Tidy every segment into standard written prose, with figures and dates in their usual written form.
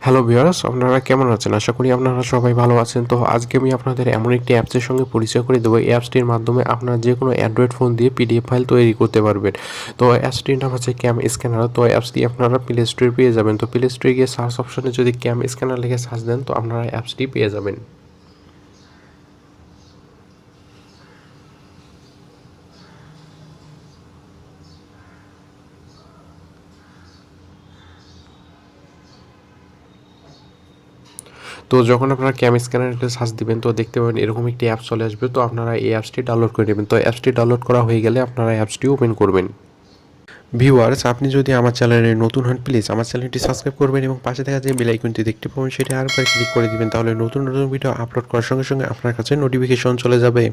Hello viewers, আপনারা কেমন আছেন? আশা করি আপনারা সবাই ভালো আছেন। তো আজকে আমি আপনাদের এমন একটি অ্যাপসের সঙ্গে পরিচয় করে দেবো। এই অ্যাপসটির মাধ্যমে আপনারা যে কোনো অ্যান্ড্রয়েড ফোন দিয়ে পিডিএফ ফাইল তৈরি করতে পারবেন। তো অ্যাপসটির নাম হচ্ছে CamScanner। তো অ্যাপসটি আপনারা প্লে স্টোরে পেয়ে যাবেন। তো প্লে স্টোরে গিয়ে সার্চ অপশনে যদি CamScanner লিখে সার্চ দেন তো আপনারা অ্যাপসটি পেয়ে যাবেন। তো যখন আপনারা CamScanner লিখে সার্চ দিবেন তো দেখতে পাবেন এরকম একটি অ্যাপস চলে আসবে। তো আপনারা এই অ্যাপসটি ডাউনলোড করে নেবেন। তো অ্যাপসটি ডাউনলোড করা হয়ে গেলে আপনারা অ্যাপসটি ওপেন করবেন। ভিউয়ার্স, আপনি যদি আমার চ্যানেলে নতুন হন প্লিজ আমার চ্যানেলটি সাবস্ক্রাইব করবেন এবং পাশে থাকা যে বেল আইকনটি দেখতে পাবেন সেটি আরেকবার ক্লিক করে দিবেন। তাহলে নতুন নতুন ভিডিও আপলোড করার সঙ্গে সঙ্গে আপনার কাছে নোটিফিকেশন চলে যাবে।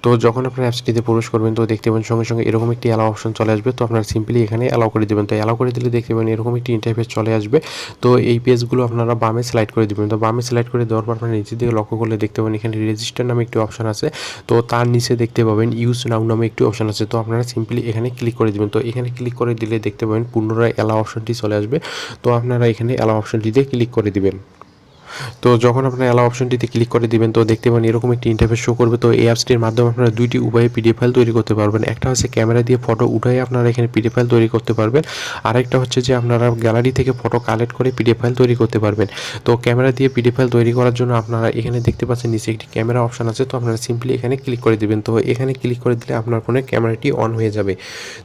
তো যখন আপনার অ্যাপসটিতে প্রবেশ করবেন তো দেখতে পাবেন সঙ্গে সঙ্গে এরকম একটি অ্যালাউ অপশন চলে আসবে। তো আপনারা সিম্পলি এখানে অ্যালাউ করে দেবেন। তো অ্যালাউ করে দিলে দেখতে পাবেন এরকম একটি ইন্টারফেস চলে আসবে। তো এই পেজগুলো আপনারা বামে স্লাইড করে দিবেন। তো বামে স্লাইড করে দেওয়ার পর আপনারা নিচের দিকে লক্ষ্য করলে দেখতে পাবেন এখানে রেজিস্টার নামে একটি অপশন আছে। তো তার নিচে দেখতে পাবেন ইউজ নাও নামে একটি অপশন আছে। তো আপনারা সিম্পলি এখানে ক্লিক করে দিবেন। তো এখানে ক্লিক করে দিলে দেখতে পাবেন পুনরায় অ্যালাউ অপশনটি চলে আসবে। তো আপনারা এখানে অ্যালাউ অপশনটিতে ক্লিক করে দিবেন। তো যখন আপনারা অ্যালাউ অপশনটিতে ক্লিক করে দিবেন তো দেখতে পাবেন এরকম একটি ইন্টারফেস শো করবে। তো এই অ্যাপসটির মাধ্যমে আপনারা দুইটি উপায়ে পিডিএফ ফাইল তৈরি করতে পারবেন। একটা হচ্ছে ক্যামেরা দিয়ে ফটো উঠাই আপনারা এখানে পিডিএফ ফাইল তৈরি করতে পারবেন। আরেকটা হচ্ছে যে আপনারা গ্যালারি থেকে ফটো কালেক্ট করে পিডিএফ ফাইল তৈরি করতে পারবেন। তো ক্যামেরা দিয়ে পিডিএফ ফাইল তৈরি করার জন্য আপনারা এখানে দেখতে পাচ্ছেন নিচে একটি ক্যামেরা অপশন আছে। তো আপনারা সিম্পলি এখানে ক্লিক করে দিবেন। তো এখানে ক্লিক করে দিলে আপনার ফোনে ক্যামেরাটি অন হয়ে যাবে।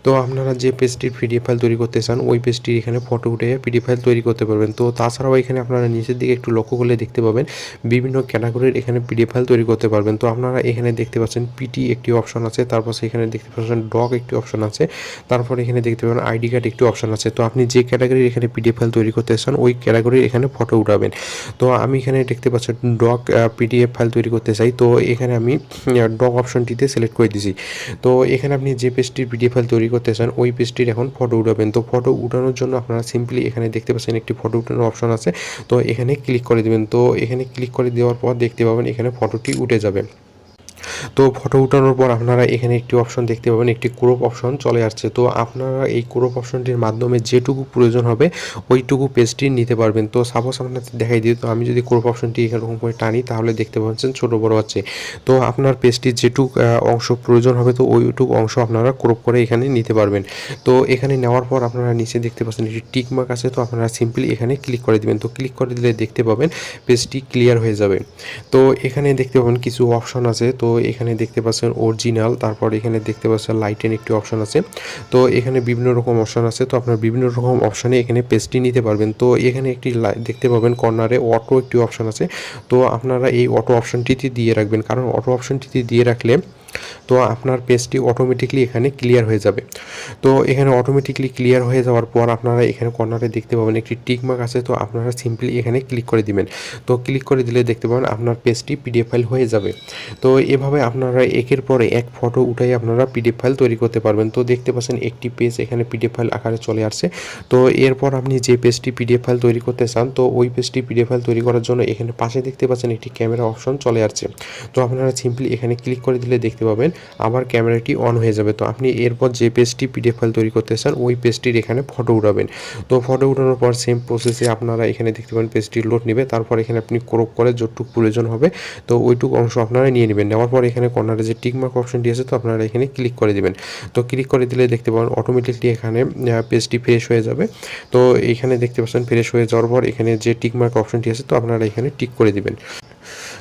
তো আপনারা যে পেজটির পিডিএফ ফাইল তৈরি করতে চান ওই পেজটির এখানে ফটো উঠে পিডিএফ ফাইল তৈরি করতে পারবেন। তো তাছাড়াও এখানে আপনারা নিচের দিকে একটু লক্ষ্য করলে দেখতে পাবেন বিভিন্ন ক্যাটাগরির এখানে পিডিএফ ফাইল তৈরি করতে পারবেন। তো আপনারা এখানে দেখতে পাচ্ছেন পিটি একটি অপশন আছে, তারপর এখানে দেখতে পাচ্ছেন ডগ একটি অপশন আছে, তারপর এখানে দেখতে পাবেন আইডি কার্ড একটি অপশন আছে। তো আপনি যে ক্যাটাগরির এখানে পিডিএফ ফাইল তৈরি করতে চান ওই ক্যাটাগরির এখানে ফটো উঠাবেন। তো আমি এখানে দেখতে পাচ্ছি ডগ পিডিএফ ফাইল তৈরি করতে চাই। তো এখানে আমি ডগ অপশনটিতে সিলেক্ট করে দিয়েছি। তো এখানে আপনি যে পেজটির পিডিএফ ফাইল তৈরি করতে চান ওই পেজটির এখন ফটো উঠাবেন। তো ফটো উঠানোর জন্য আপনারা সিম্পলি এখানে দেখতে পাচ্ছেন একটি ফটো উঠানোর অপশন আছে। তো এখানে ক্লিক করে দেবেন। তো এখানে ক্লিক করে দেওয়ার পর দেখতে পাবেন এখানে ফটোটি উঠে যাবে। তো ফটো উঠানোর পর আপনারা এখানে একটি অপশন দেখতে পাবেন, একটি ক্রপ অপশন চলে আসছে। তো আপনারা এই ক্রপ অপশনটির মাধ্যমে যেটুকু প্রয়োজন হবে ওইটুকু পেজটি নিতে পারবেন। তো সাপোজ আপনাদের দেখাই দিই, তো আমি যদি ক্রপ অপশনটি এরকম করে টানি তাহলে দেখতে পাচ্ছেন ছোটো বড় আছে। তো আপনার পেজটি যেটুক অংশ প্রয়োজন হবে তো ওইটুকু অংশ আপনারা ক্রপ করে এখানে নিতে পারবেন। তো এখানে নেওয়ার পর আপনারা নিচে দেখতে পাচ্ছেন একটি টিক মার্ক আছে। তো আপনারা সিম্পলি এখানে ক্লিক করে দিবেন। তো ক্লিক করে দিলে দেখতে পাবেন পেজটি ক্লিয়ার হয়ে যাবে। তো এখানে দেখতে পাবেন কিছু অপশন আছে। তো এখানে দেখতে পাচ্ছেন অরিজিনাল, তারপর এখানে দেখতে পাচ্ছেন লাইটেন একটি অপশন আছে। তো এখানে বিভিন্ন রকম অপশন আছে। তো আপনার বিভিন্ন রকম অপশনে এখানে পেজটি নিতে পারবেন। তো এখানে একটি দেখতে পাবেন কর্নারে অটো একটি অপশন আছে। তো আপনারা এই অটো অপশনটিতে দিয়ে রাখবেন, কারণ অটো অপশনটিতে দিয়ে রাখলে তো আপনার পেজটি অটোমেটিকলি এখানে ক্লিয়ার হয়ে যাবে। তো এখানে অটোমেটিকলি ক্লিয়ার হয়ে যাওয়ার পর আপনারা এখানে কর্নারে দেখতে পাবেন একটি টিক মার্ক আছে। তো আপনারা সিম্পলি এখানে ক্লিক করে দিবেন। তো ক্লিক করে দিলে দেখতে পাবেন আপনার পেজটি পিডিএফ ফাইল হয়ে যাবে। তো এভাবে আপনারা একের পর এক ফটো উঠাই আপনারা পিডিএফ ফাইল তৈরি করতে পারবেন। তো দেখতে পাচ্ছেন একটি পেজ এখানে পিডিএফ ফাইল আকারে চলে আসছে। তো এরপর আপনি যে পেজটি পিডিএফ ফাইল তৈরি করতে চান তো ওই পেজটি পিডিএফ ফাইল তৈরি করার জন্য এখানে পাশে দেখতে পাচ্ছেন একটি ক্যামেরা অপশন চলে আসছে। তো আপনারা সিম্পলি এখানে ক্লিক করে দিলে দেখতে পাবেন আবার ক্যামেরাটি অন হয়ে যাবে। তো আপনি এরপর যে পেজটি পিডিএফ ফাইল তৈরি করতে চান ওই পেজটির এখানে ফটো উঠাবেন। তো ফটো উঠানোর পর সেম প্রসেসে আপনারা এখানে দেখতে পাবেন পেজটি লোড নেবে। তারপর এখানে আপনি ক্রপ করে যতটুকু প্রয়োজন হবে তো ওইটুকু অংশ আপনারা নিয়ে নেবেন। নেওয়ার পর এখানে কর্নারে যে টিক মার্ক অপশনটি আছে তো আপনারা এখানে ক্লিক করে দিবেন। তো ক্লিক করে দিলে দেখতে পাবেন অটোমেটিকলি এখানে পেজটি ফ্রেশ হয়ে যাবে। তো এইখানে দেখতে পাচ্ছেন ফ্রেশ হয়ে যাওয়ার পর এখানে যে টিক মার্ক অপশনটি আছে তো আপনারা এখানে টিক করে দিবেন।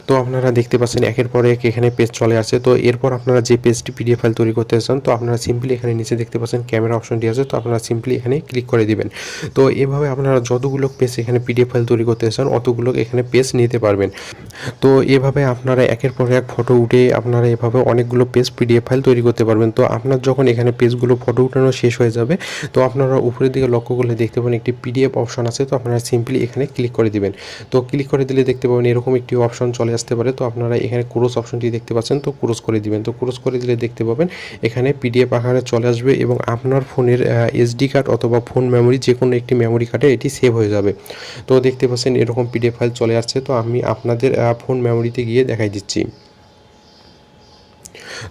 তো আপনারা দেখতে পাচ্ছেন একের পর এক এখানে পেজ চলে আসছে। তো এরপর আপনারা যে পেজটি পিডিএফ ফাইল তৈরি করতে চান তো আপনারা সিম্পলি এখানে নিচে দেখতে পাচ্ছেন ক্যামেরা অপশনটি আছে। তো আপনারা সিম্পলি এখানে ক্লিক করে দিবেন। তো এভাবে আপনারা যতগুলো পেজ এখানে পিডিএফ ফাইল তৈরি করতে চান অতগুলো এখানে পেজ নিতে পারবেন। তো এভাবে আপনারা একের পর এক ফটো উঠে আপনারা এভাবে অনেকগুলো পেজ পিডিএফ ফাইল তৈরি করতে পারবেন। তো আপনার যখন এখানে পেজগুলো ফটো উঠানো শেষ হয়ে যাবে তো আপনারা উপরের দিকে লক্ষ্য করলে দেখতে পাবেন একটি পিডিএফ অপশন আছে। তো আপনারা সিম্পলি এখানে ক্লিক করে দিবেন। তো ক্লিক করে দিলে দেখতে পাবেন এরকম একটি অপশন চলে আসতে পারে। তো আপনারা এখানে ক্রস অপশনটি দেখতে পাচ্ছেন। তো ক্রস করে দিবেন। তো ক্রস করে দিলে দেখতে পাবেন এখানে পিডিএফ আকারে চলে আসবে এবং আপনার ফোনের এসডি কার্ড অথবা ফোন মেমোরি যে কোনো একটি মেমোরি কার্ডে এটি সেভ হয়ে যাবে। তো দেখতে পাচ্ছেন এরকম পিডিএফ ফাইল চলে আসছে। তো আমি আপনাদের ফোন মেমোরিতে গিয়ে দেখাই দিচ্ছি।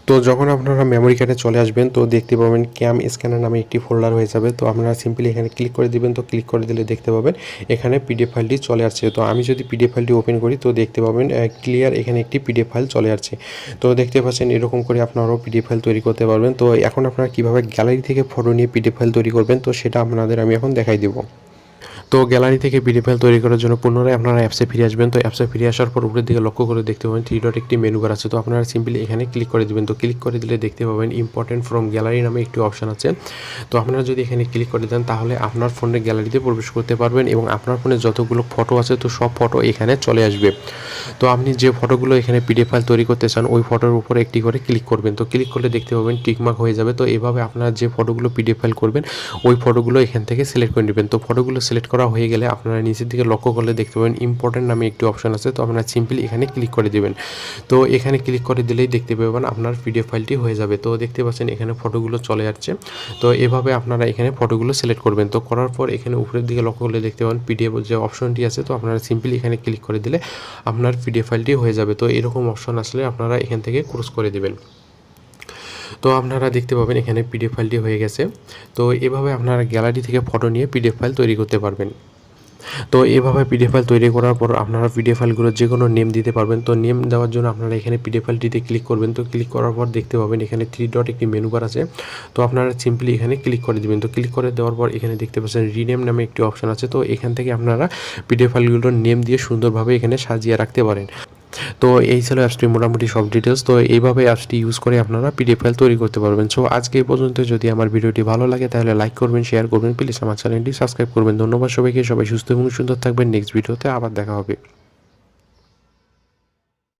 তো যখন আপনারা মেমোরি কার্ডে চলে আসবেন তো দেখতে পাবেন ক্যাম স্ক্যানার নামে একটি ফোল্ডার হয়ে যাবে। তো আপনারা সিম্পলি এখানে ক্লিক করে দিবেন। তো ক্লিক করে দিলে দেখতে পাবেন এখানে পিডিএফ ফাইলটি চলে আসছে। তো আমি যদি পিডিএফ ফাইলটি ওপেন করি তো দেখতে পাবেন ক্লিয়ার এখানে একটি পিডিএফ ফাইল চলে আসছে। তো দেখতে পাচ্ছেন এরকম করে আপনারাও পিডিএফ ফাইল তৈরি করতে পারবেন। তো এখন আপনারা কীভাবে গ্যালারি থেকে ফটো নিয়ে পিডিএফ ফাইল তৈরি করবেন তো সেটা আপনাদের আমি এখন দেখাই দেবো। তো গ্যালারি থেকে পিডিএফ ফাইল তৈরি করার জন্য পুনরায় আপনারা অ্যাপসে ফিরে আসবেন। তো অ্যাপসে ফিরে আসার পর উপরের দিকে লক্ষ্য করে দেখতে পাবেন 3 ডট একটি মেনু বার আছে। তো আপনারা সিম্পলি এখানে ক্লিক করে দিবেন। তো ক্লিক করে দিলে দেখতে পাবেন ইম্পর্টেন্ট ফ্রম গ্যালারি নামে একটি অপশন আছে। তো আপনারা যদি এখানে ক্লিক করে দেন তাহলে আপনার ফোনের গ্যালারিতে প্রবেশ করতে পারবেন এবং আপনার ফোনে যতগুলো ফটো আছে তো সব ফটো এখানে চলে আসবে। তো আপনি যে ফটোগুলো এখানে পিডিএফ ফাইল তৈরি করতে চান ওই ফটোর উপরে একটি করে ক্লিক করবেন। তো ক্লিক করলে দেখতে পাবেন টিকমার্ক হয়ে যাবে। তো এভাবে আপনারা যে ফটোগুলো পিডিএফ ফাইল করবেন ওই ফটোগুলো এখান থেকে সিলেক্ট করে নেবেন। তো ফটোগুলো সিলেক্ট করা হয়ে গেলে আপনারা নিচের দিকে লক্ষ্য করলে দেখতে পাবেন ইম্পর্টেন্ট নামে একটি অপশন আছে। তো আপনারা সিম্পলি এখানে ক্লিক করে দেবেন। তো এখানে ক্লিক করে দিলেই দেখতে পাবেন আপনার পিডিএফ ফাইলটি হয়ে যাবে। তো দেখতে পাচ্ছেন এখানে ফটোগুলো চলে যাচ্ছে। তো এভাবে আপনারা এখানে ফটোগুলো সিলেক্ট করবেন। তো করার পর এখানে উপরের দিকে লক্ষ্য করলে দেখতে পাবেন পিডিএফ যে অপশনটি আছে তো আপনারা সিম্পলি এখানে ক্লিক করে দিলে আপনার পিডিএফ ফাইলটি হয়ে যাবে। তো এরকম অপশন আসলে আপনারা এখান থেকে ক্রস করে দেবেন। তো আপনারা দেখতে পাবেন এখানে পিডিএফ ফাইলটি হয়ে গেছে। তো এভাবে আপনারা গ্যালারি থেকে ফটো নিয়ে পিডিএফ ফাইল তৈরি করতে পারবেন। তো এভাবে পিডিএফ ফাইল তৈরি করার পর আপনারা পিডিএফ ফাইলগুলো যে কোনো নেম দিতে পারবেন। তো নেম দেওয়ার জন্য আপনারা এখানে পিডিএফ ফাইলটিতে ক্লিক করবেন। তো ক্লিক করার পর দেখতে পাবেন এখানে 3 ডট একটি মেনু বার আছে। তো আপনারা সিম্পলি এখানে ক্লিক করে দিবেন। তো ক্লিক করে দেওয়ার পর এখানে দেখতে পাচ্ছেন রিনেম নামে একটি অপশন আছে। তো এখান থেকে আপনারা পিডিএফ ফাইলগুলোর নেম দিয়ে সুন্দরভাবে এখানে সাজিয়ে রাখতে পারেন। তো এই ছিল অ্যাপসটির মোটামুটি সব ডিটেলস। তো এইভাবে অ্যাপসটি ইউজ করে আপনারা পিডিএফ ফাইল তৈরি করতে পারবেন। সো আজকে এই পর্যন্ত। যদি আমার ভিডিওটি ভালো লাগে তাহলে লাইক করবেন, শেয়ার করবেন, প্লিজ আমার চ্যানেলটি সাবস্ক্রাইব করবেন। ধন্যবাদ সবাইকে। সবাই সুস্থ এবং সুন্দর থাকবেন। নেক্সট ভিডিওতে আবার দেখা হবে।